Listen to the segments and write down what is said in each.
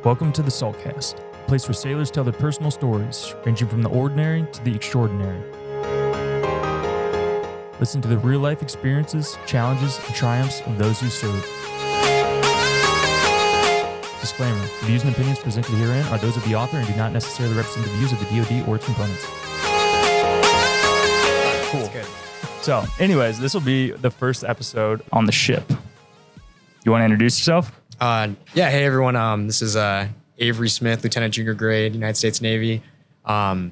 Welcome to the Saltcast, a place where sailors tell their personal stories, ranging from the ordinary to the extraordinary. Listen to the real-life experiences, challenges, and triumphs of those who serve. Disclaimer, the views and opinions presented herein are those of the author and do not necessarily represent the views of the DoD or its components. Cool. So, anyways, this will be the first episode on the ship. You want to introduce yourself? Hey everyone. This is Avery Smith, Lieutenant Junior Grade, United States Navy. I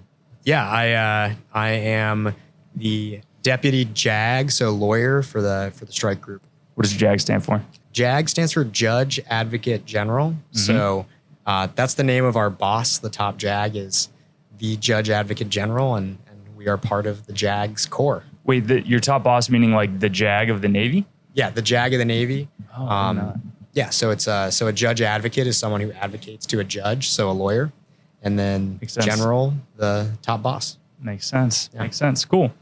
am the Deputy JAG, so lawyer for the strike group. What does JAG stand for? JAG stands for Judge Advocate General. Mm-hmm. So that's the name of our boss. The top JAG is the Judge Advocate General, and we are part of the JAG's Corps. Wait, your top boss meaning like the JAG of the Navy? Yeah, the JAG of the Navy. Oh, Yeah, so it's so a judge advocate is someone who advocates to a judge, so a lawyer, and then general, the top boss. Makes sense. Yeah. Makes sense. Cool.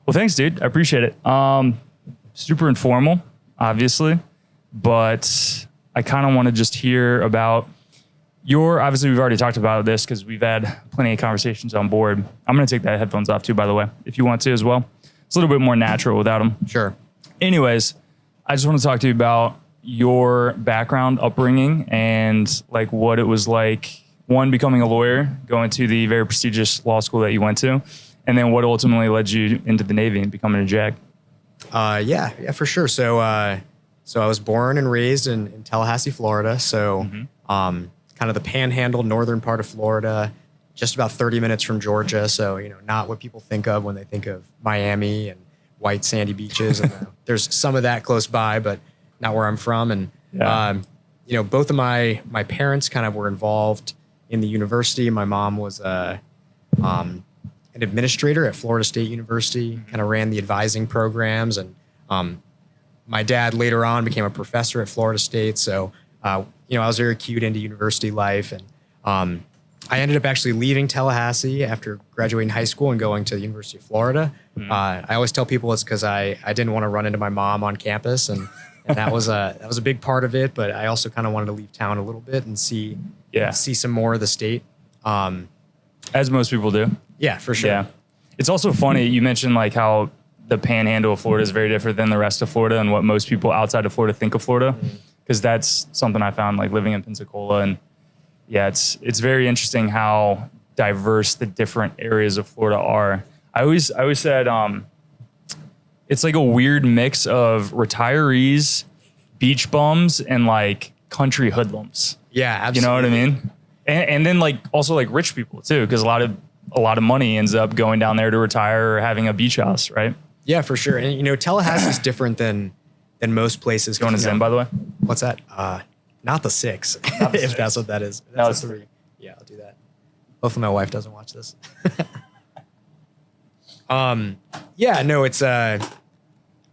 Well, thanks, dude. I appreciate it. Super informal, obviously, but I kind of want to just hear about obviously we've already talked about this because we've had plenty of conversations on board. I'm going to take that headphones off too, by the way, if you want to as well. It's a little bit more natural without them. Sure. Anyways, I just want to talk to you about your background, upbringing, and like what it was like, one, becoming a lawyer, going to the very prestigious law school that you went to, and then what ultimately led you into the Navy and becoming a JAG. Yeah, for sure. So I was born and raised in Tallahassee, Florida. So kind of the panhandle, northern part of Florida, just about 30 minutes from Georgia. So, not what people think of when they think of Miami and white sandy beaches. And there's some of that close by, but not where I'm from. And, both of my parents kind of were involved in the university. My mom was an administrator at Florida State University, kind of ran the advising programs. And my dad later on became a professor at Florida State. So, I was very cued into university life. And I ended up actually leaving Tallahassee after graduating high school and going to the University of Florida. I always tell people it's because I didn't want to run into my mom on campus. And that was a big part of it, but I also kind of wanted to leave town a little bit and see some more of the state. As most people do. Yeah, for sure. Yeah. It's also funny, you mentioned like how the panhandle of Florida is very different than the rest of Florida and what most people outside of Florida think of Florida, because that's something I found like living in Pensacola. And yeah, it's very interesting how diverse the different areas of Florida are. I always said, it's like a weird mix of retirees, beach bums, and like country hoodlums. Yeah, absolutely. You know what I mean? And then like also like rich people too, because a lot of money ends up going down there to retire or having a beach house, right? Yeah, for sure. And Tallahassee is different than most places. Going to Zen, by the way? What's that? Not the 6, if that's what that is. That's the 3. Yeah, I'll do that. Hopefully my wife doesn't watch this.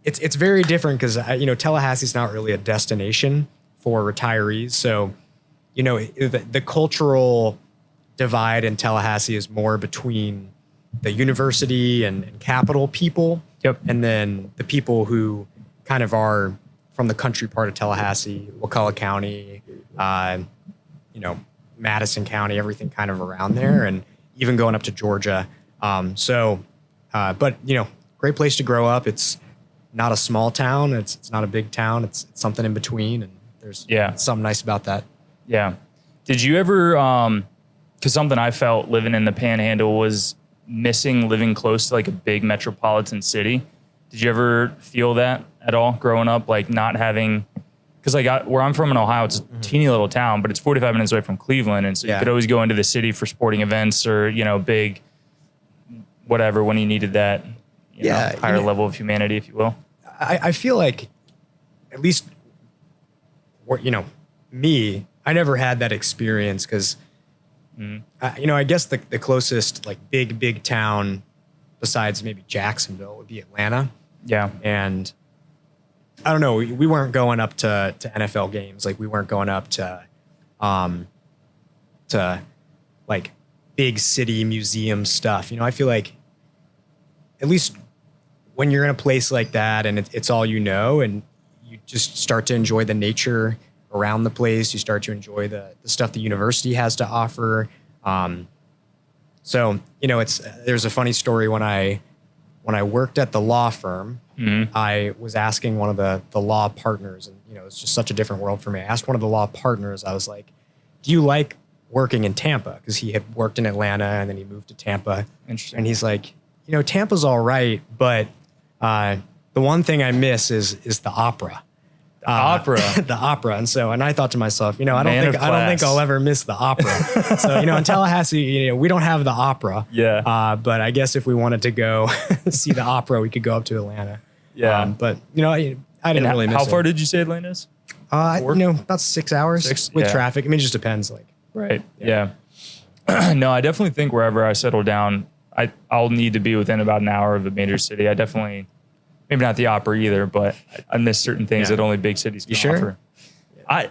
It's very different because Tallahassee's not really a destination for retirees. So, the cultural divide in Tallahassee is more between the university and capital people. Yep. And then the people who kind of are from the country part of Tallahassee, Wakulla County, Madison County, everything kind of around there, and even going up to Georgia. But great place to grow up. It's not a small town. It's not a big town. It's something in between, and there's something nice about that. Yeah. Did you ever? Because something I felt living in the Panhandle was missing living close to like a big metropolitan city. Did you ever feel that at all growing up, like not having? Because like where I'm from in Ohio, it's a teeny little town, but it's 45 minutes away from Cleveland, and so you could always go into the city for sporting events or big. Whatever, when you needed that higher level of humanity, if you will. I feel like, at least, me, I never had that experience because, I guess the closest like big town besides maybe Jacksonville would be Atlanta. Yeah. And I don't know, we weren't going up to NFL games. Like we weren't going up to like big city museum stuff. I feel like at least when you're in a place like that and it's all and you just start to enjoy the nature around the place. You start to enjoy the stuff the university has to offer. So, there's a funny story when I worked at the law firm, I was asking one of the law partners, and, it's just such a different world for me. I asked one of the law partners, I was like, do you like working in Tampa? Because he had worked in Atlanta and then he moved to Tampa. Interesting. And he's like, Tampa's all right, but the one thing I miss is the opera. The opera. And I thought to myself, I don't think I'll ever miss the opera. So, in Tallahassee, we don't have the opera. Yeah. But I guess if we wanted to go see the opera, we could go up to Atlanta. Yeah. But I didn't really miss it. How far did you say Atlanta is? About 6 hours with traffic. I mean, it just depends. Right. Yeah. No, I definitely think wherever I settle down, I'll need to be within about an hour of a major city. I definitely, maybe not the opera either, but I miss certain things that only big cities can offer. Yeah.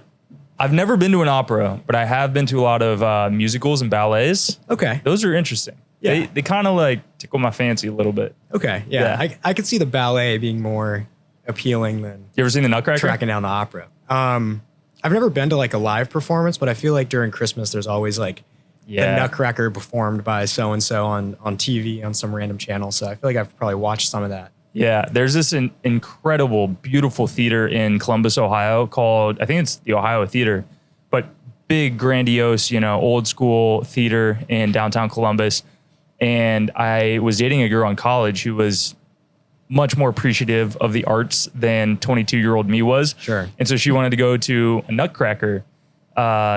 I've never been to an opera, but I have been to a lot of musicals and ballets. Okay. Those are interesting. Yeah. They kind of tickle my fancy a little bit. Okay. Yeah. I could see the ballet being more appealing than you ever seen the Nutcracker? Tracking down the opera. I've never been to a live performance, but I feel like during Christmas there's always the Nutcracker performed by so and so on TV on some random channel. So I feel like I've probably watched some of that. Yeah, there's this incredible, beautiful theater in Columbus, Ohio called, I think it's the Ohio Theater, but big, grandiose, old school theater in downtown Columbus. And I was dating a girl in college who was much more appreciative of the arts than 22-year-old me was. Sure. And so she wanted to go to a Nutcracker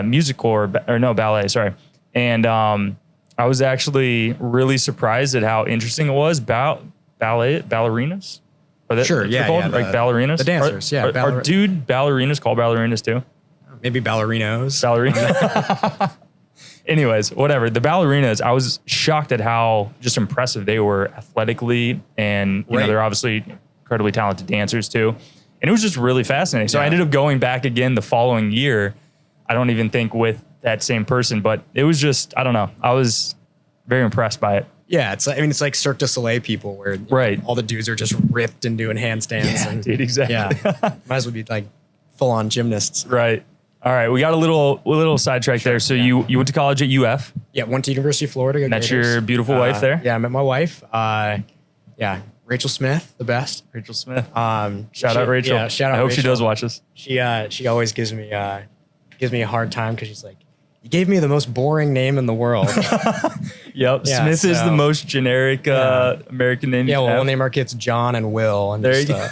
musical or ballet, sorry. And I was actually really surprised at how interesting it was. Ballerinas? Sure, yeah. Ballerinas? The dancers, Are dude ballerinas called ballerinas too? Maybe ballerinos. Ballerinas. Anyways, whatever. The ballerinas, I was shocked at how just impressive they were athletically. And, they're obviously incredibly talented dancers too. And it was just really fascinating. So I ended up going back again the following year. I don't even think with that same person, but it was just, I don't know. I was very impressed by it. Yeah, it's like Cirque du Soleil people where all the dudes are just ripped and doing handstands. Yeah, dude, exactly. Yeah, might as well be full on gymnasts. Right. All right, we got a little sidetrack there. So you went to college at UF. Yeah, went to University of Florida. That's your beautiful wife there? Yeah, I met my wife. Rachel Smith, the best. Rachel Smith. Shout out Rachel. Yeah, shout out. I hope Rachel. she does watch this. She always gives me a hard time because she's like, you gave me the most boring name in the world. Yep. Yeah, Smith is the most generic American name. Yeah, we'll name our kids John and Will. And there you go.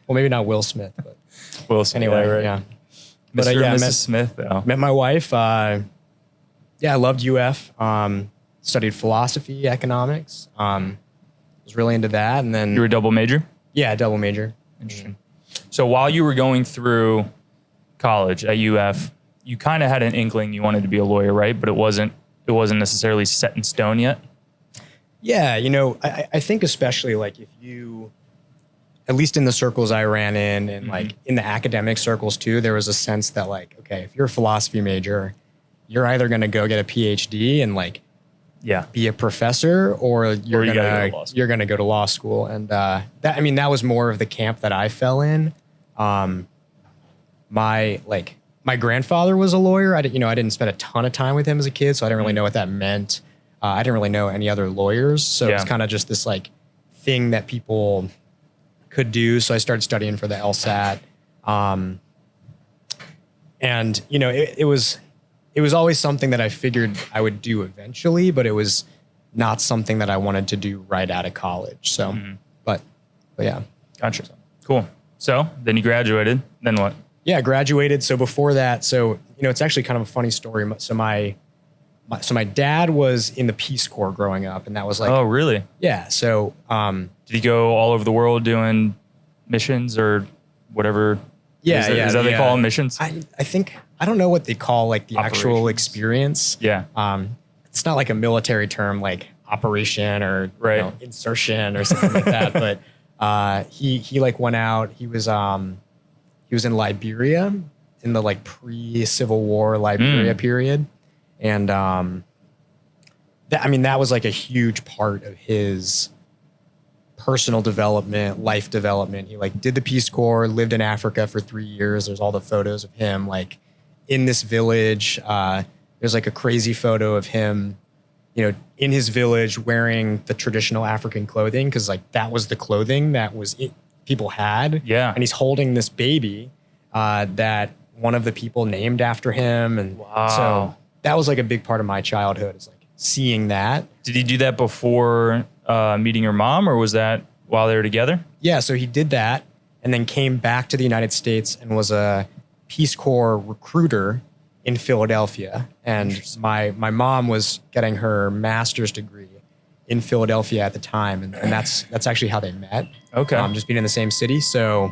Well, maybe not Will Smith, but Will Smith. Anyway, right. Yeah. Mr. and Mrs. Smith, though. Met my wife. I loved UF. Studied philosophy, economics. Was really into that. And then you were a double major? Yeah, double major. Interesting. So while you were going through college at UF, you kind of had an inkling you wanted to be a lawyer, right? But it wasn't necessarily set in stone yet. Yeah, I think especially if you, at least in the circles I ran in and in the academic circles too, there was a sense that okay, if you're a philosophy major, you're either going to go get a PhD and be a professor, or you're going to go to law school. And that was more of the camp that I fell in. My grandfather was a lawyer. I didn't spend a ton of time with him as a kid, so I didn't really know what that meant. I didn't really know any other lawyers, so it's kind of just this thing that people could do. So I started studying for the LSAT, and it was always something that I figured I would do eventually, but it was not something that I wanted to do right out of college. So, but yeah, gotcha. Cool. So then you graduated. Then what? Yeah, I graduated. So before that, it's actually kind of a funny story. So my dad was in the Peace Corps growing up, and that was oh, really? Yeah. So did he go all over the world doing missions or whatever? Yeah, is that they call them missions? I think I don't know what they call the actual experience. Yeah. It's not like a military term like operation or insertion or something like that. But he went out. He was in Liberia in the pre-Civil War Liberia period. And that was a huge part of his personal development, life development. He like did the Peace Corps, lived in Africa for 3 years. There's all the photos of him like in this village. There's like a crazy photo of him, in his village wearing the traditional African clothing, because like that was the clothing that people had. Yeah. And he's holding this baby that one of the people named after him. And so that was like a big part of my childhood, is like seeing that. Did he do that before meeting your mom, or was that while they were together? Yeah, so he did that and then came back to the United States and was a Peace Corps recruiter in Philadelphia. And my mom was getting her master's degree in Philadelphia at the time. And that's actually how they met. Okay. Just being in the same city. So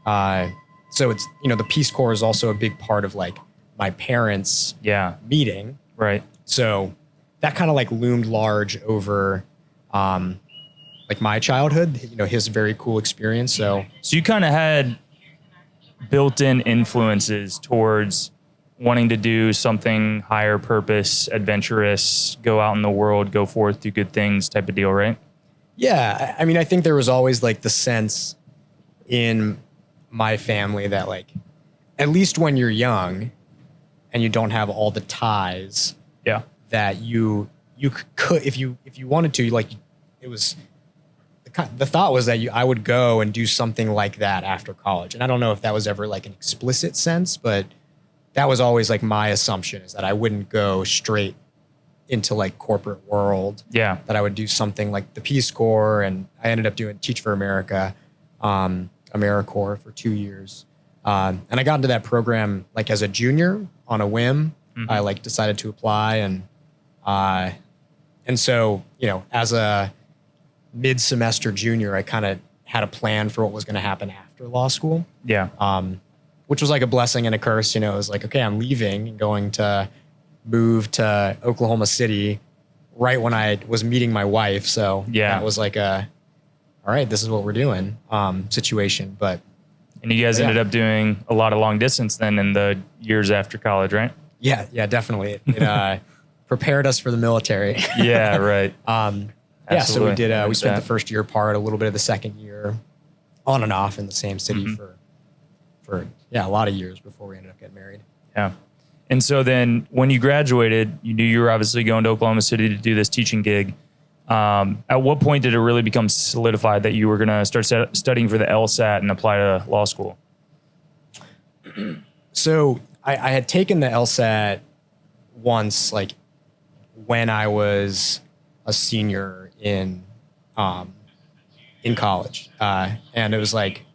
it's, the Peace Corps is also a big part of like my parents' meeting. Right. So that kind of like loomed large over like my childhood, his very cool experience. So you kind of had built-in influences towards wanting to do something higher purpose, adventurous, go out in the world, go forth, do good things type of deal, right? Yeah. I mean, I think there was always like the sense in my family that like, at least when you're young and you don't have all the ties, that you could, if you wanted to, like, it was, the thought was that I would go and do something like that after college. And I don't know if that was ever like an explicit sense, but that was always like my assumption, is that I wouldn't go straight into like corporate world. Yeah. That I would do something like the Peace Corps, and I ended up doing Teach for America, AmeriCorps for 2 years. And I got into that program like as a junior on a whim. Mm-hmm. I like decided to apply, and so, as a mid-semester junior, I kind of had a plan for what was going to happen after law school. Yeah. Which was like a blessing and a curse. It was like, okay, I'm leaving and going to move to Oklahoma City right when I was meeting my wife. So that was like all right, this is what we're doing situation. And you guys ended up doing a lot of long distance then in the years after college, right? Yeah, definitely. It prepared us for the military. Yeah, right. So we did. We spent the first year apart, a little bit of the second year, on and off in the same city for a lot of years before we ended up getting married. Yeah. And so then when you graduated, you knew you were obviously going to Oklahoma City to do this teaching gig. At what point did it really become solidified that you were going to start studying for the LSAT and apply to law school? So I had taken the LSAT once, like when I was a senior in college. And it was like,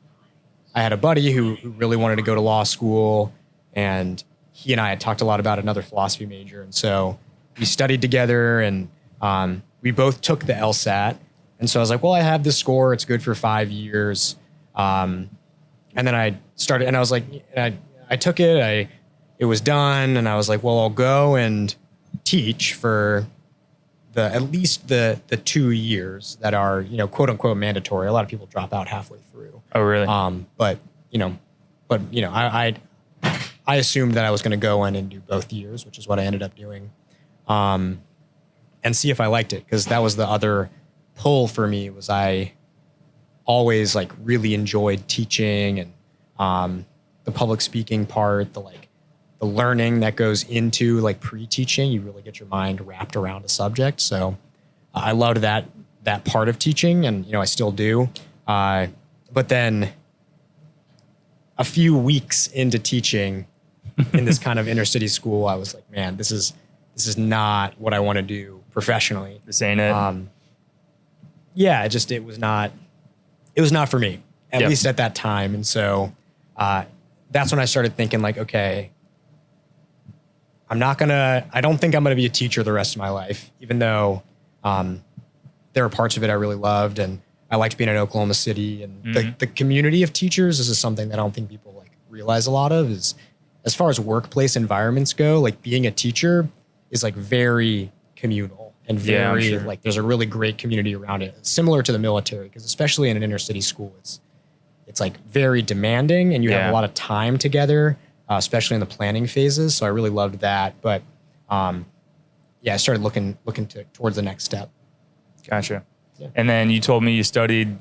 I had a buddy who really wanted to go to law school, and he and I had talked a lot about another philosophy major. And so we studied together, and we both took the LSAT. And so I was like, well, I have this score. It's good for 5 years. And then I started, and I was like, I took it, it was done. And I was like, well, I'll go and teach for at least the 2 years that are, quote unquote mandatory. A lot of people drop out halfway through. Oh, really? I assumed that I was going to go in and do both years, which is what I ended up doing, and see if I liked it. Because that was the other pull for me, was I always like really enjoyed teaching, and the public speaking part, the learning that goes into like pre-teaching. You really get your mind wrapped around a subject. So I loved that part of teaching, and I still do. But then a few weeks into teaching in this kind of inner city school, I was like, man, this is not what I want to do professionally. This ain't it. It was not for me, at least at that time. And so that's when I started thinking like, okay, I don't think I'm going to be a teacher the rest of my life, even though there are parts of it I really loved, and I liked being in Oklahoma City, and the community of teachers. This is something that I don't think people like realize a lot of, is as far as workplace environments go, like being a teacher is like very communal and very like there's a really great community around it, similar to the military, because especially in an inner city school, it's like very demanding, and you have a lot of time together, especially in the planning phases. So I really loved that. But I started looking towards the next step. Gotcha. And then you told me you studied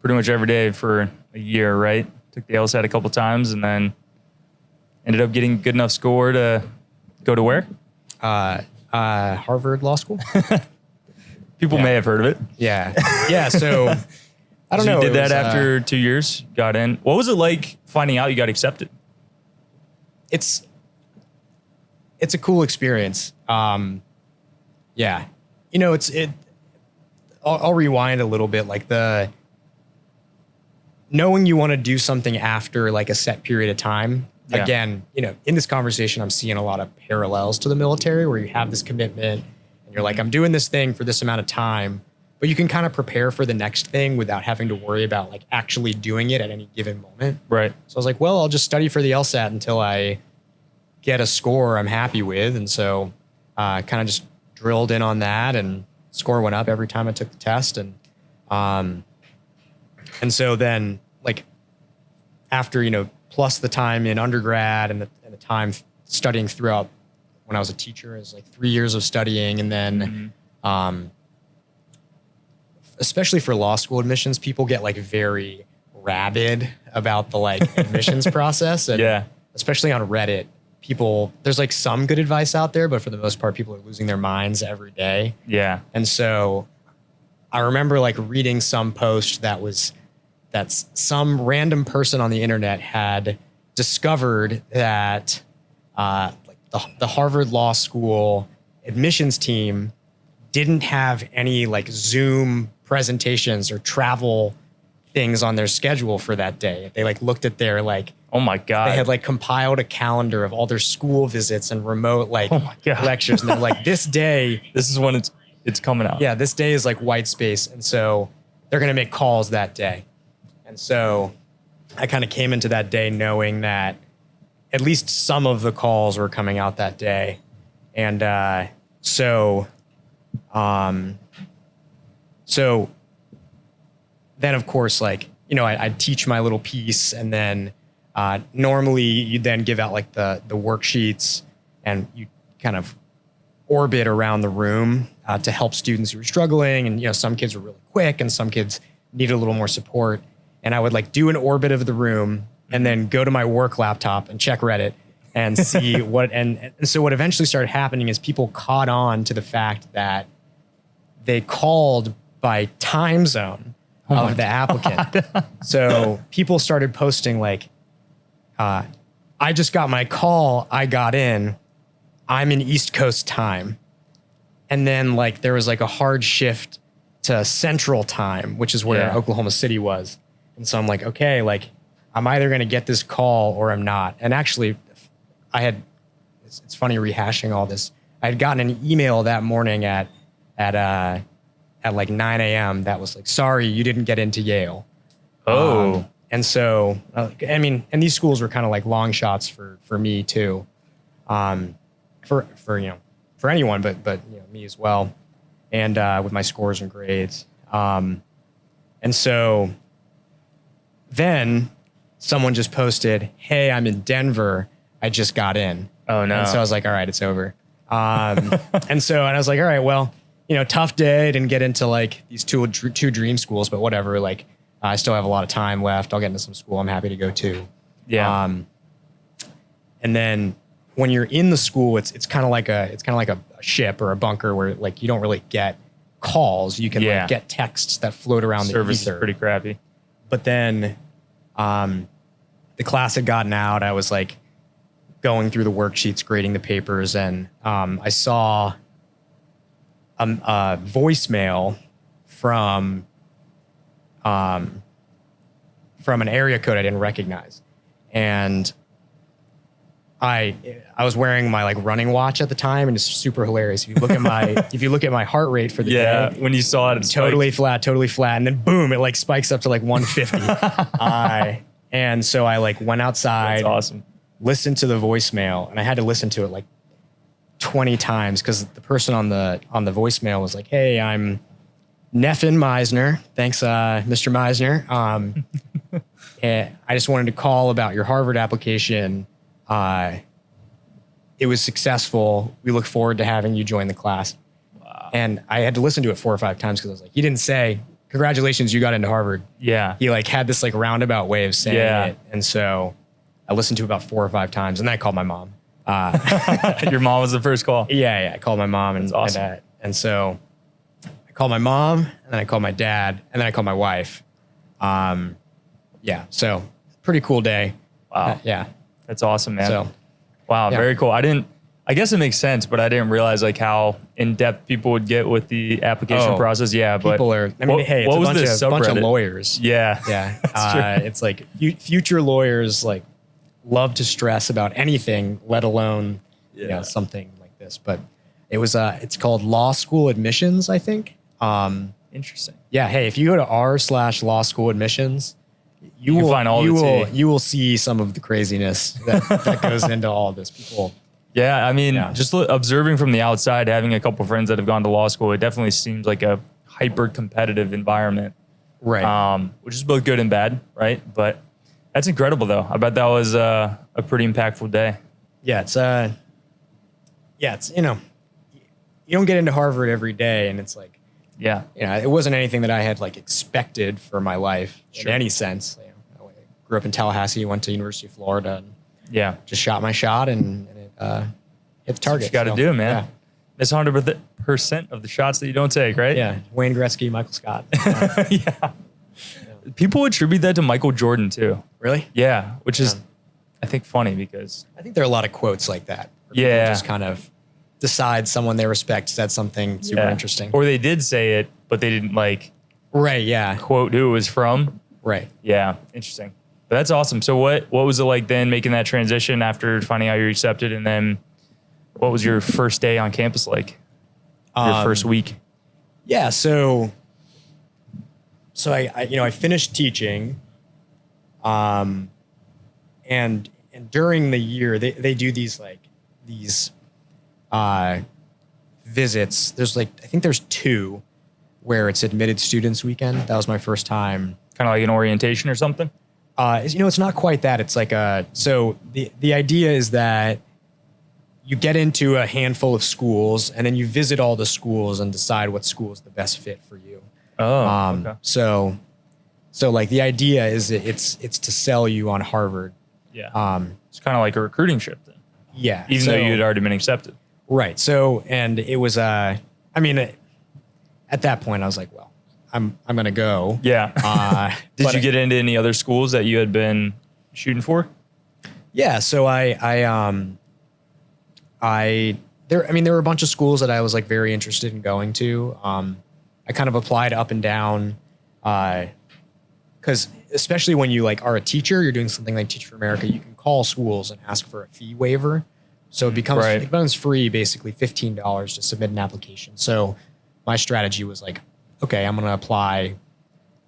pretty much every day for a year, right? Took the LSAT a couple times and then ended up getting a good enough score to go to where? Harvard Law School. People may have heard of it. Yeah. Yeah. So I don't know. You did that after 2 years, got in. What was it like finding out you got accepted? It's a cool experience. Yeah. You know, I'll rewind a little bit. Like knowing you want to do something after like a set period of time. Yeah. Again, you know, in this conversation, I'm seeing a lot of parallels to the military where you have this commitment and you're like, I'm doing this thing for this amount of time, but you can kind of prepare for the next thing without having to worry about like actually doing it at any given moment. Right. So I was like, well, I'll just study for the LSAT until I get a score I'm happy with. And so kind of just drilled in on that, and score went up every time I took the test. And so then like after, you know, plus the time in undergrad and the time studying throughout when I was a teacher, is like 3 years of studying. And then, especially for law school admissions, people get like very rabid about the like admissions process. And especially on Reddit, there's like some good advice out there, but for the most part, people are losing their minds every day. Yeah. And so I remember like reading some post that some random person on the internet had discovered that like the Harvard Law School admissions team didn't have any like Zoom presentations or travel things on their schedule for that day. They like looked at their like, oh my God, they had like compiled a calendar of all their school visits and remote like lectures. And they're like, this day, this is when it's coming out. Yeah. This day is like white space. And so they're going to make calls that day. And so I kind of came into that day knowing that at least some of the calls were coming out that day. And so then of course, like, you know, I'd teach my little piece, and then normally you'd then give out like the worksheets, and you kind of orbit around the room to help students who were struggling. And, you know, some kids were really quick and some kids needed a little more support. And I would like do an orbit of the room and then go to my work laptop and check Reddit and see what, and so what eventually started happening is people caught on to the fact that they called by time zone of the applicant. So people started posting like, I just got my call, I got in, I'm in East Coast time. And then like there was like a hard shift to Central time, which is where Oklahoma City was. And so I'm like, okay, like I'm either going to get this call or I'm not. And actually it's funny rehashing all this. I had gotten an email that morning at like 9 a.m. that was like, sorry, you didn't get into Yale. Oh. And so, I mean, and these schools were kind of like long shots for me too. For you know, for anyone, but you know, me as well. And with my scores and grades. And so then someone just posted, hey, I'm in Denver. I just got in. Oh no. And so I was like, all right, it's over. And I was like, all right, well, you know, tough day. Didn't get into like these two dream schools, but whatever. Like I still have a lot of time left. I'll get into some school I'm happy to go to. Yeah. And then when you're in the school, it's kind of like a ship or a bunker where like you don't really get calls. You can like get texts that float around the service ether. Is pretty crappy. But then the class had gotten out. I was like going through the worksheets, grading the papers, and I saw a voicemail from an area code I didn't recognize. And I was wearing my like running watch at the time, and it's super hilarious. If you look at my heart rate for the day, when you saw it, totally flat, and then boom, it like spikes up to like 150. And so I like went outside, that's awesome, listened to the voicemail, and I had to listen to it like 20 times because the person on the voicemail was like, hey, I'm Neffin Meisner. Thanks, Mr. Meisner. And I just wanted to call about your Harvard application. It was successful. We look forward to having you join the class. Wow. And I had to listen to it 4 or 5 times because I was like, he didn't say, congratulations, you got into Harvard. Yeah. He like had this like roundabout way of saying it. And so I listened to it about 4 or 5 times and then I called my mom. Your mom was the first call. Yeah. I called my mom and, That's awesome. and so I called my mom and then I called my dad and then I called my wife. So pretty cool day. Wow. Yeah. That's awesome, man. So, wow. yeah. Very cool. I guess it makes sense, but I didn't realize like how in depth people would get with the application process. Yeah. But people are, I mean, hey, it's a bunch of lawyers. Yeah. Yeah. It's like future lawyers like love to stress about anything, let alone, something like this. But it was, it's called law school admissions, I think. Interesting. Yeah. Hey, if you go to r/law school admissions, you will find all the tea. You will see some of the craziness that goes into all this. People. Yeah, I mean, just observing from the outside, having a couple friends that have gone to law school, it definitely seems like a hyper-competitive environment, right? Which is both good and bad, right? But that's incredible, though. I bet that was a pretty impactful day. Yeah, it's you don't get into Harvard every day, and it's like, it wasn't anything that I had like expected for my life in any sense. I grew up in Tallahassee, went to University of Florida, and just shot my shot and hit the target. You got to do, man. Yeah. It's 100% of the shots that you don't take, right? Yeah. Wayne Gretzky, Michael Scott. Yeah. People attribute that to Michael Jordan too. Really? Yeah. Which is, I think, funny because I think there are a lot of quotes like that. Yeah. Just kind of decide someone they respect said something super interesting. Or they did say it, but they didn't quote who it was from. Right. Yeah. Interesting. But that's awesome. So what was it like then making that transition after finding out you're accepted? And then what was your first day on campus like? Your first week? Yeah. So I finished teaching. And during the year they do these visits. There's I think there's 2 where it's admitted students weekend. That was my first time. Kind of like an orientation or something? It's not quite that. It's like so the idea is that you get into a handful of schools and then you visit all the schools and decide what school is the best fit for you. Oh, okay. So like the idea is it's to sell you on Harvard. Yeah. It's kind of like a recruiting trip then. Yeah. Even though you had already been accepted. Right. So, and it was, at that point I was like, well, I'm going to go. Yeah. Did you get into any other schools that you had been shooting for? Yeah. So there were a bunch of schools that I was very interested in going to. I kind of applied up and down, because especially when you are a teacher, you're doing something like Teach for America, you can call schools and ask for a fee waiver. So it becomes free, basically $15 to submit an application. So my strategy was okay, I'm going to apply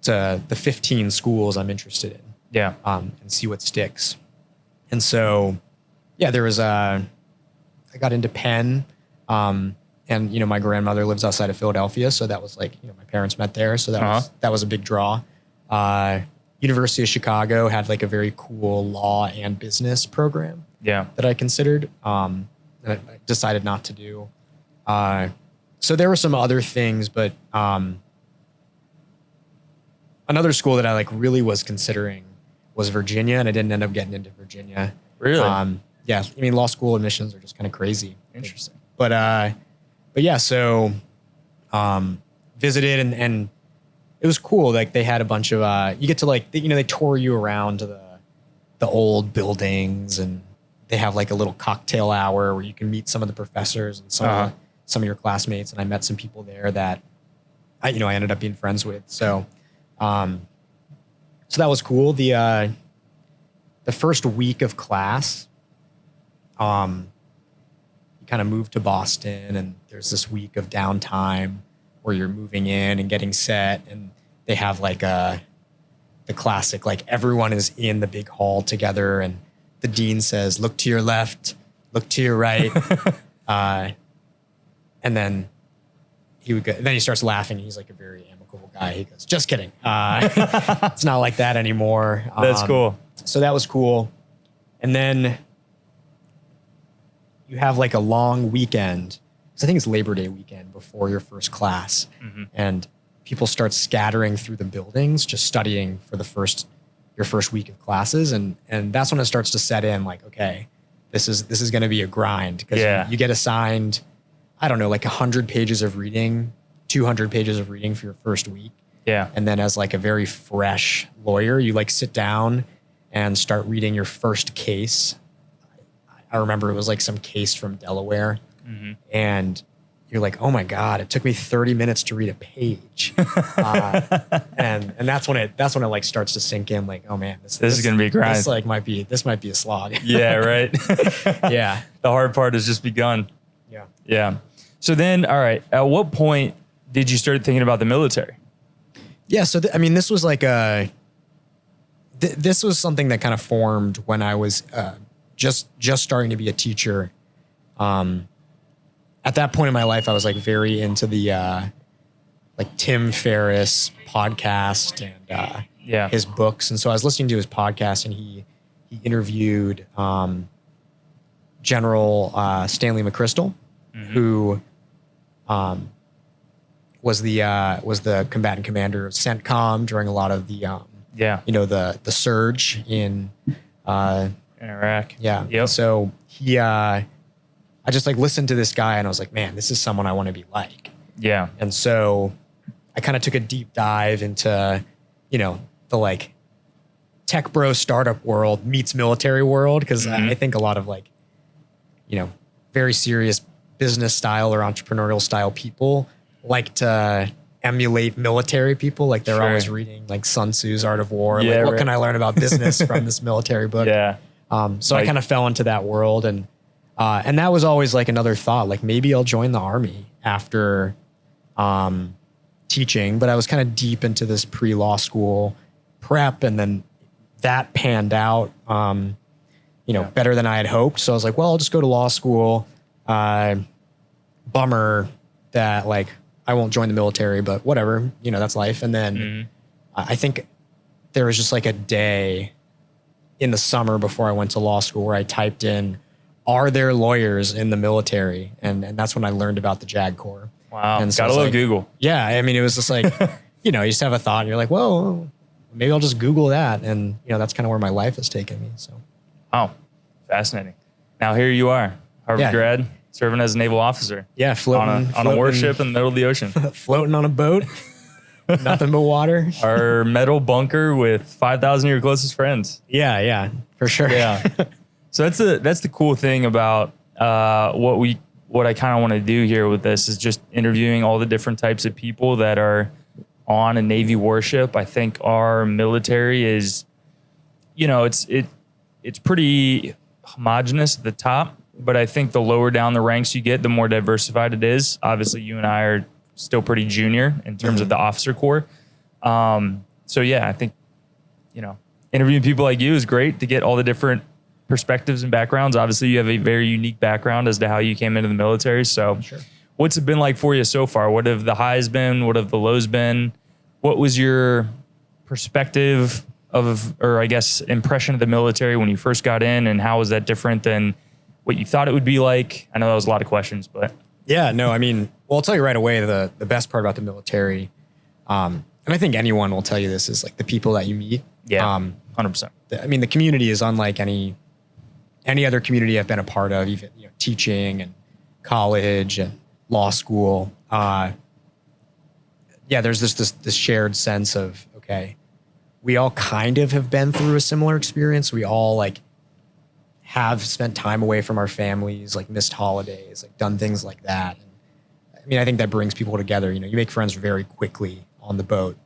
to the 15 schools I'm interested in. Yeah. And see what sticks. And so, there was I got into Penn, and my grandmother lives outside of Philadelphia, so that was my parents met there, so that was a big draw. University of Chicago had a very cool law and business program. Yeah. That I considered, and I decided not to do. So there were some other things, but another school that I really was considering was Virginia, and I didn't end up getting into Virginia. Really? Yeah. Law school admissions are just kind of crazy. Interesting. But yeah, so visited and it was cool. They had a bunch of you get to they tour you around to the old buildings, and they have a little cocktail hour where you can meet some of the professors and some of your classmates. And I met some people there that I ended up being friends with. So that was cool. The first week of class, you kind of move to Boston, and there's this week of downtime where you're moving in and getting set, and they have the classic, everyone is in the big hall together, and the dean says, look to your left, look to your right. And then then he starts laughing. He's a very amicable guy. He goes, just kidding. It's not like that anymore. That's cool. So that was cool. And then you have a long weekend. I think it's Labor Day weekend before your first class. And people start scattering through the buildings, just studying for your first week of classes. And that's when it starts to set in like, okay, this is going to be a grind because you get assigned, I don't know, like 100 pages of reading, 200 pages of reading for your first week. Yeah. And then as like a very fresh lawyer, you like sit down and start reading your first case. I remember it was like some case from Delaware. And you're like, oh my God, it took me 30 minutes to read a page. And that's when it like starts to sink in like, oh man, this is going to be a grind. This might be a slog. Yeah. Right. Yeah. The hard part has just begun. Yeah. Yeah. So then, all right, at what point did you start thinking about the military? Yeah. So, this was like this was something that kind of formed when I was just starting to be a teacher. At that point in my life, I was like very into the like Tim Ferriss podcast and his books. And so I was listening to his podcast, and he interviewed General Stanley McChrystal, who was the combatant commander of CENTCOM during a lot of the the surge in Iraq. Yeah. Yep. So I just like listened to this guy, and I was like, man, this is someone I want to be like. Yeah. And so I kind of took a deep dive into, the like tech bro startup world meets military world. Cause I think a lot of like, very serious business style or entrepreneurial style people like to emulate military people. Like they're always reading like Sun Tzu's Art of War. Yeah, like, what can I learn about business from this military book? Yeah. So I kind of fell into that world, and that was always like another thought, like maybe I'll join the Army after teaching, but I was kind of deep into this pre-law school prep, and then that panned out, better than I had hoped. So I was like, well, I'll just go to law school. Bummer that like I won't join the military, but whatever, that's life. And then I think there was just like a day in the summer before I went to law school where I typed in, are there lawyers in the military? And that's when I learned about the JAG Corps. Wow. And so gotta love Google. Yeah. it was just like, you just have a thought and you're like, well, maybe I'll just Google that. And, that's kind of where my life has taken me. So. Wow. Fascinating. Now here you are, Harvard grad, serving as a naval officer. Yeah. Floating on a warship in the middle of the ocean. Floating on a boat. Nothing but water. Our metal bunker with 5,000 of your closest friends. Yeah, for sure. Yeah. So that's the cool thing about what I kind of want to do here with this is just interviewing all the different types of people that are on a Navy warship. I think our military is, it's pretty homogenous at the top, but I think the lower down the ranks you get, the more diversified it is. Obviously, you and I are still pretty junior in terms of the officer corps. So yeah, I think, interviewing people like you is great to get all the different perspectives and backgrounds. Obviously you have a very unique background as to how you came into the military. So what's it been like for you so far? What have the highs been? What have the lows been? What was your perspective or I guess impression of the military when you first got in, and how was that different than what you thought it would be like? I know that was a lot of questions, but. Yeah, no, well, I'll tell you right away, the best part about the military, and I think anyone will tell you this, is like the people that you meet. Yeah, 100%. The community is unlike any other community I've been a part of, even teaching and college and law school. There's this shared sense of, okay, we all kind of have been through a similar experience. We all like have spent time away from our families, like missed holidays, like done things like that. And, I think that brings people together. You make friends very quickly on the boat.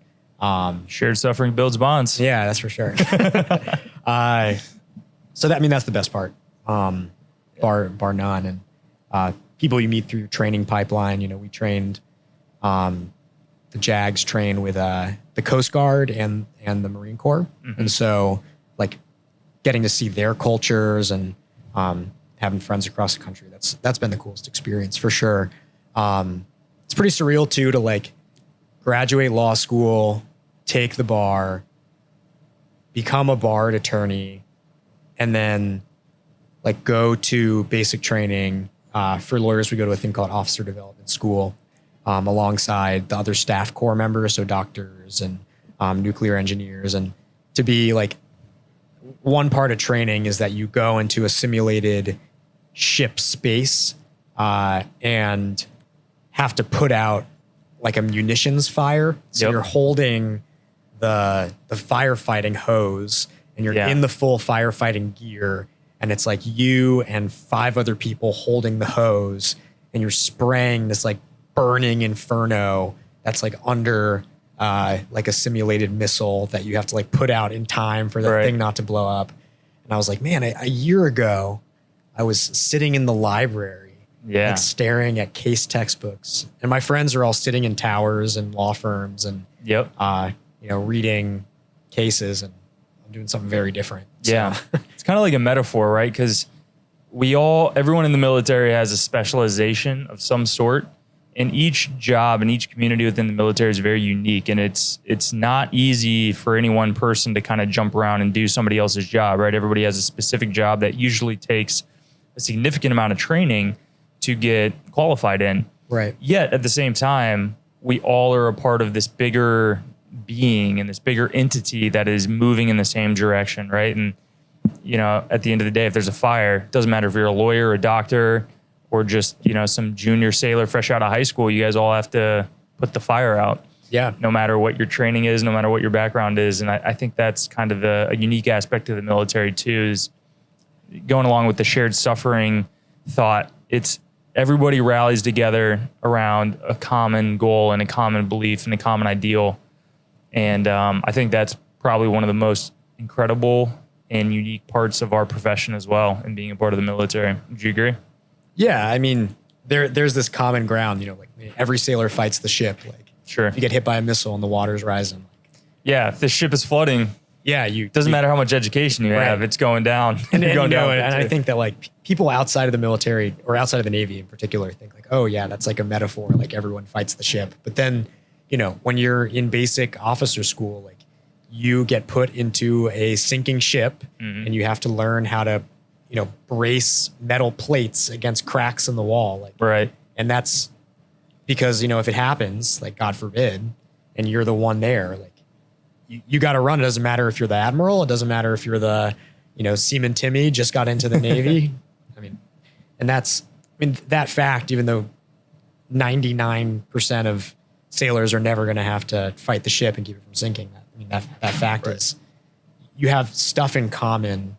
Shared suffering builds bonds. Yeah, that's for sure. So that's the best part, bar none. And people you meet through your training pipeline. We trained, the JAGs train with the Coast Guard and the Marine Corps, and so like getting to see their cultures and having friends across the country. That's been the coolest experience for sure. It's pretty surreal too to like graduate law school, take the bar, become a barred attorney, and then like go to basic training for lawyers, we go to a thing called Officer Development School, alongside the other staff corps members, so doctors and nuclear engineers. And to be like, one part of training is that you go into a simulated ship space and have to put out like a munitions fire. So you're holding the firefighting hose, and you're in the full firefighting gear, and it's like you and 5 other people holding the hose, and you're spraying this like burning inferno that's like under like a simulated missile that you have to like put out in time for the thing not to blow up. And I was like, man, a year ago, I was sitting in the library, like staring at case textbooks, and my friends are all sitting in towers and law firms and reading cases, and I'm doing something very different. Yeah. It's kind of like a metaphor, right? Because everyone in the military has a specialization of some sort, and each job and each community within the military is very unique. And it's not easy for any one person to kind of jump around and do somebody else's job, right? Everybody has a specific job that usually takes a significant amount of training to get qualified in. Right. Yet at the same time, we all are a part of this bigger being and this bigger entity that is moving in the same direction, right? And, at the end of the day, if there's a fire, it doesn't matter if you're a lawyer, a doctor, or just, some junior sailor fresh out of high school, you guys all have to put the fire out. Yeah. No matter what your training is, no matter what your background is. And I think that's kind of a unique aspect of the military too, is going along with the shared suffering thought. It's everybody rallies together around a common goal and a common belief and a common ideal. And I think that's probably one of the most incredible and unique parts of our profession as well, and being a part of the military. Would you agree? Yeah, I mean, there's this common ground, like every sailor fights the ship. Like, sure, if you get hit by a missile and the water's rising. Yeah, if the ship is flooding, doesn't matter how much education you have, it's going down. And I think that like people outside of the military or outside of the Navy in particular think like, oh yeah, that's like a metaphor, like everyone fights the ship. But then, when you're in basic officer school, like you get put into a sinking ship and you have to learn how to, brace metal plates against cracks in the wall. Like, right. And that's because, if it happens, like God forbid, and you're the one there, like you got to run. It doesn't matter if you're the admiral. It doesn't matter if you're the, Seaman Timmy just got into the Navy. That fact, even though 99% of sailors are never going to have to fight the ship and keep it from sinking. That fact is, you have stuff in common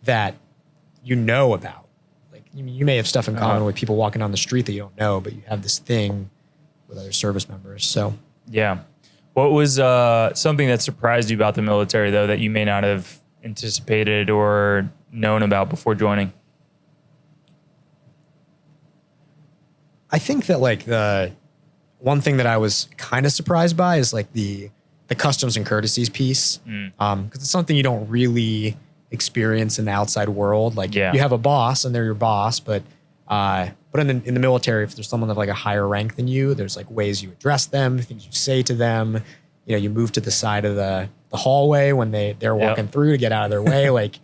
that about. Like you may have stuff in common with people walking down the street that you don't know, but you have this thing with other service members. So yeah. What was something that surprised you about the military, though, that you may not have anticipated or known about before joining? I think that like the one thing that I was kind of surprised by is like the customs and courtesies piece. Because it's something you don't really experience in the outside world. Like you have a boss and they're your boss, but in the military, if there's someone of like a higher rank than you, there's like ways you address them, things you say to them. You move to the side of the hallway when they're walking through to get out of their way. Like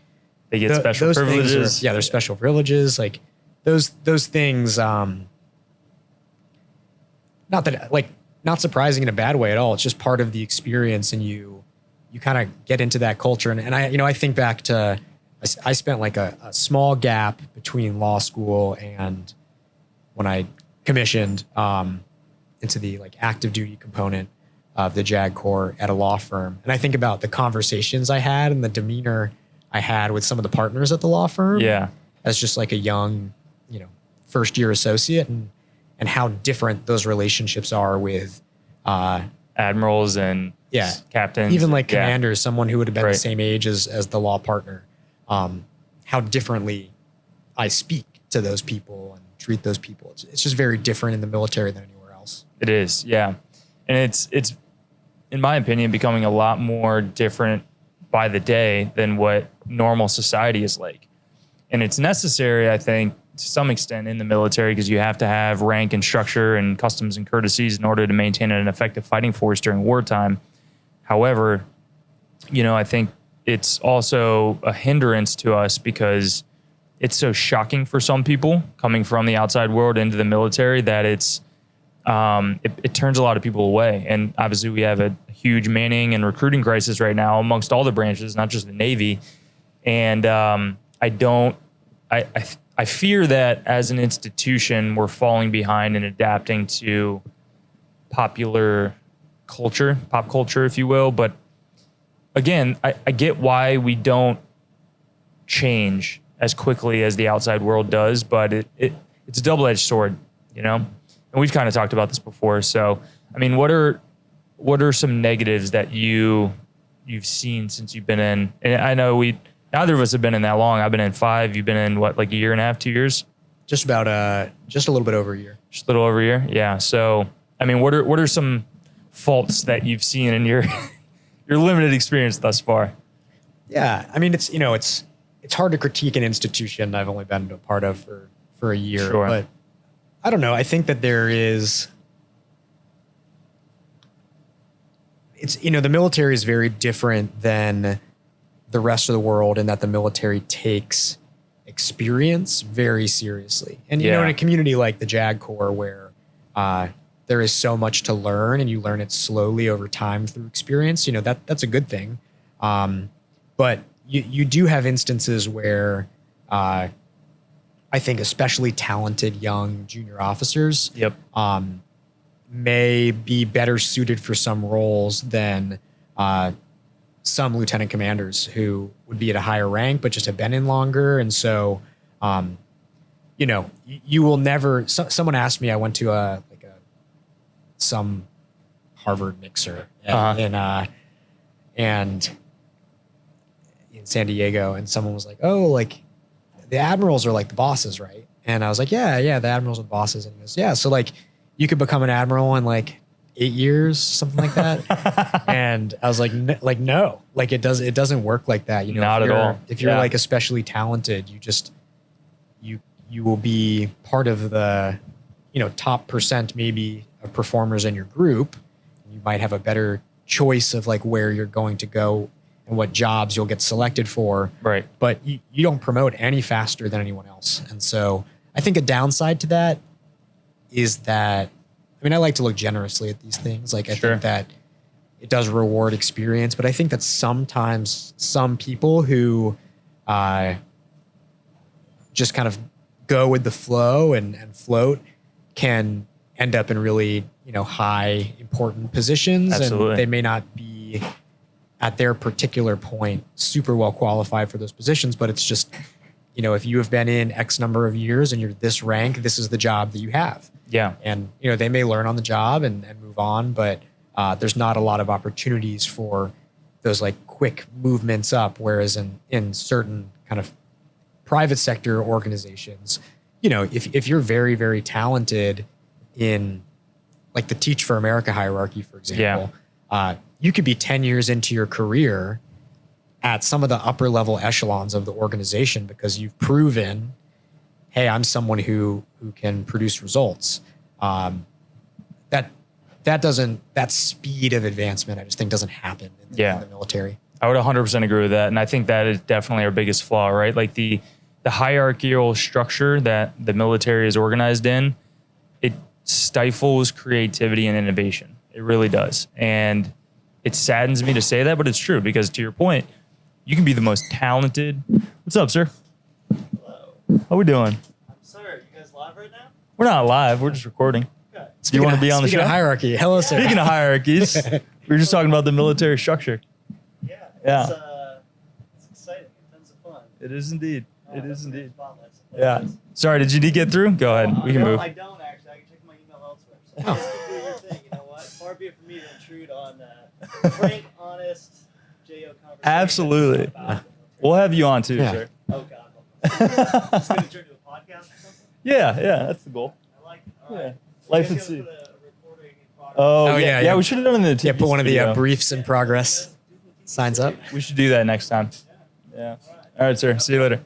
they get special privileges. There's special privileges. Like those things. Not surprising in a bad way at all. It's just part of the experience, and you kind of get into that culture. And I think back to, I spent like a small gap between law school and when I commissioned into the like active duty component of the JAG Corps at a law firm. And I think about the conversations I had and the demeanor I had with some of the partners at the law firm. Yeah. As just like a young, first year associate, and how different those relationships are with admirals and captains. Even like commanders, someone who would have been the same age as the law partner. How differently I speak to those people and treat those people. It's just very different in the military than anywhere else. It is, yeah. And it's in my opinion, becoming a lot more different by the day than what normal society is like. And it's necessary, I think, to some extent in the military, because you have to have rank and structure and customs and courtesies in order to maintain an effective fighting force during wartime. However, I think it's also a hindrance to us, because it's so shocking for some people coming from the outside world into the military that it turns a lot of people away. And obviously we have a huge manning and recruiting crisis right now amongst all the branches, not just the Navy. And I fear that as an institution, we're falling behind in adapting to popular culture, pop culture, if you will. But again, I get why we don't change as quickly as the outside world does, but it's a double-edged sword, you know? And we've kind of talked about this before. So, I mean, what are some negatives that you've seen since you've been in? And I know neither of us have been in that long. I've been in 5. You've been in what, like a year and a half, 2 years? Just about just a little bit over a year. Just a little over a year. Yeah. So, I mean, what are some faults that you've seen in your your limited experience thus far? Yeah. I mean, it's hard to critique an institution I've only been a part of for a year, Sure. But I don't know. I think that the military is very different than the rest of the world in that the military takes experience very seriously. And, you know, in a community like the JAG Corps where there is so much to learn and you learn it slowly over time through experience, you know, that's a good thing. But you do have instances where I think especially talented young junior officers may be better suited for some roles than some lieutenant commanders who would be at a higher rank but just have been in longer. And so, you know, you will never. Someone asked me. I went to some Harvard mixer in San Diego, and someone was like, "Oh, like the admirals are like the bosses, right?" And I was like, "Yeah, the admirals are the bosses." And he goes, "Yeah, so like you could become an admiral in like 8 years, something like that." And I was like, no, like it doesn't work like that. You know, not at all. If you're like especially talented, you will be part of the, you know, top percent maybe of performers in your group. You might have a better choice of like where you're going to go and what jobs you'll get selected for. Right. But you don't promote any faster than anyone else. And so I think a downside to that is that, I mean, I like to look generously at these things. Like I think that it does reward experience, but I think that sometimes some people who just kind of go with the flow and float can end up in really, you know, high important positions. Absolutely. And they may not be at their particular point super well qualified for those positions, but it's just, you know, if you have been in X number of years and you're this rank, this is the job that you have. Yeah. And, you know, they may learn on the job and move on, but there's not a lot of opportunities for those like quick movements up. Whereas in certain kind of private sector organizations, you know, if you're very, very talented in like the Teach for America hierarchy, for example, you could be 10 years into your career at some of the upper level echelons of the organization because you've proven, hey, I'm someone who can produce results. That speed of advancement, I just think doesn't happen in the military. I would 100% agree with that. And I think that is definitely our biggest flaw, right? Like the hierarchical structure that the military is organized in, it stifles creativity and innovation. It really does. And it saddens me to say that, but it's true because to your point, you can be the most talented. What's up, sir? Hello. How we doing? I'm sorry, you guys live right now? We're not live. We're just recording. Okay. Do you want to be on the show? Speaking of hierarchy, hello, sir. Speaking of hierarchies, we were just talking about the military structure. Yeah. It's exciting. Tons of fun. It is indeed. It is That's indeed. spotlights. Yeah. Sorry, did you get through? Go ahead. We can move. I don't actually. I can check my email elsewhere. So just keep doing your thing. You know what? Far be it from me to intrude on frank, honest, JO conversation. Absolutely. We'll have you on too, sir. Oh, God. Just going to turn to a podcast or something? Yeah, that's the goal. I like it. All right. Life You and guys see. gonna put a recording in progress? Oh, yeah, yeah. We should have done it in the TV put one of the studio. briefs in progress. Signs up. We should do that next time. Yeah. All right, sir. See you later.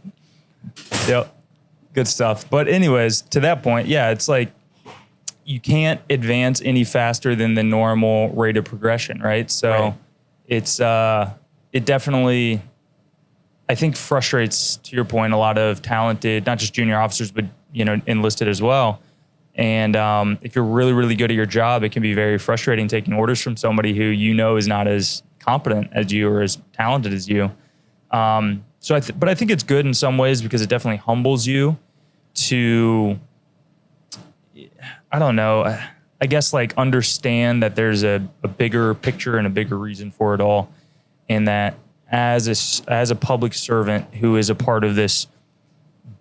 Yep. Good stuff. But anyways, to that point, yeah, it's like you can't advance any faster than the normal rate of progression, right? So it's it definitely I think frustrates, to your point, a lot of talented, not just junior officers, but enlisted as well. And if you're really, really good at your job, it can be very frustrating taking orders from somebody who is not as competent as you or as talented as you. But I think it's good in some ways because it definitely humbles you to, I don't know, I guess like understand that there's a bigger picture and a bigger reason for it all. And that as a public servant who is a part of this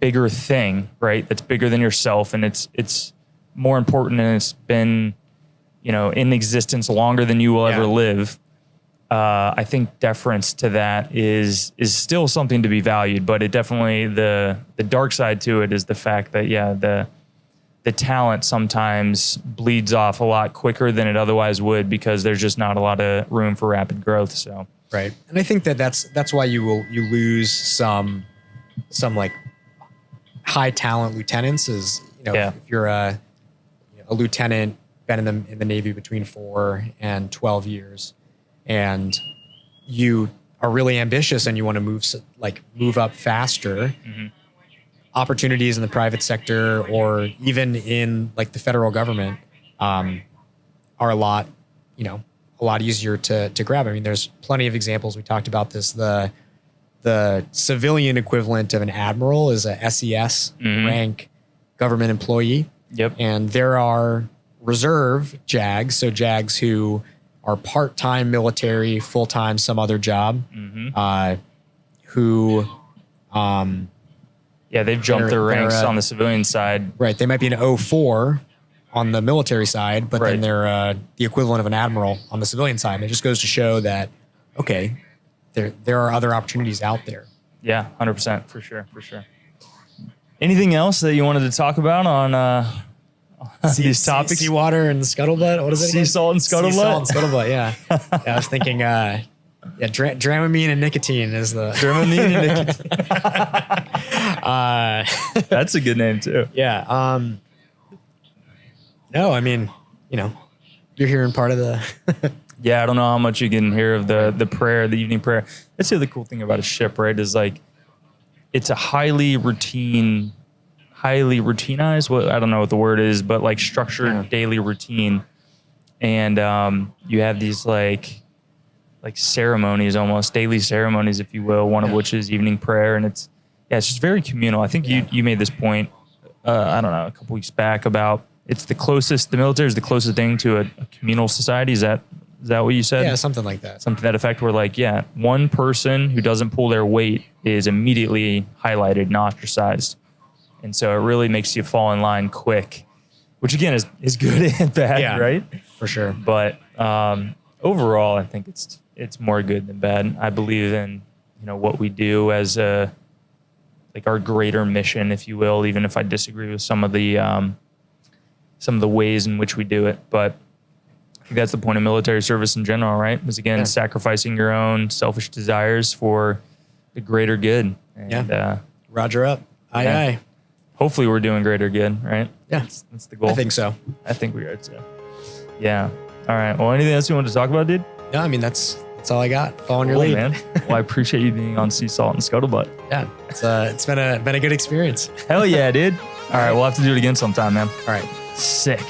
bigger thing, right? That's bigger than yourself. And it's more important, and it's been, in existence longer than you will ever live. I think deference to that is still something to be valued, but it definitely, the dark side to it is the fact that, the talent sometimes bleeds off a lot quicker than it otherwise would because there's just not a lot of room for rapid growth. So, right. And I think that's why you lose some like high talent lieutenants is, if you're a lieutenant, been in the Navy between 4 and 12 years, and you are really ambitious and you want to move up faster. Mm-hmm. Opportunities in the private sector or even in like the federal government are a lot easier to grab. I mean, there's plenty of examples. We talked about this. The civilian equivalent of an admiral is a SES rank government employee. Yep. And there are reserve JAGs, so JAGs who are part-time military, full-time some other job, who they've jumped their ranks on the civilian side. Right. They might be an 04 on the military side, but then they're the equivalent of an admiral on the civilian side. And it just goes to show that, okay, there are other opportunities out there. Yeah, 100%, for sure. Anything else that you wanted to talk about on these topics? Seawater and scuttlebutt? What is it again? Sea salt and scuttlebutt? Sea salt and scuttlebutt, yeah. I was thinking... Dramamine and nicotine is the... Dramamine and nicotine. That's a good name, too. Yeah. No, I mean, you're hearing part of the... Yeah, I don't know how much you can hear of the prayer, the evening prayer. That's the other cool thing about a ship, right? Is like, it's a highly routinized, I don't know what the word is, but like structured daily routine. And you have these like ceremonies, almost daily ceremonies, if you will, one of which is evening prayer. And it's just very communal. I think you made this point, I don't know, a couple weeks back about the military is the closest thing to a communal society. Is that what you said? Yeah, something like that. Something to that effect where like, one person who doesn't pull their weight is immediately highlighted and ostracized. And so it really makes you fall in line quick, which again is good and bad, right? For sure. But overall, I think it's more good than bad. I believe in what we do as our greater mission, if you will, even if I disagree with some of the ways in which we do it. But I think that's the point of military service in general, right? Is again sacrificing your own selfish desires for the greater good. And, Roger up. Aye. Hopefully we're doing greater good, right? Yeah. That's the goal. I think so. I think we are too. Yeah. All right. Well, anything else you want to talk about, dude? No, I mean, that's all I got. Following your lead, man. Well, I appreciate you being on Sea Salt and Scuttlebutt. Yeah. It's been a good experience. Hell yeah, dude. All right. We'll have to do it again sometime, man. All right. Sick.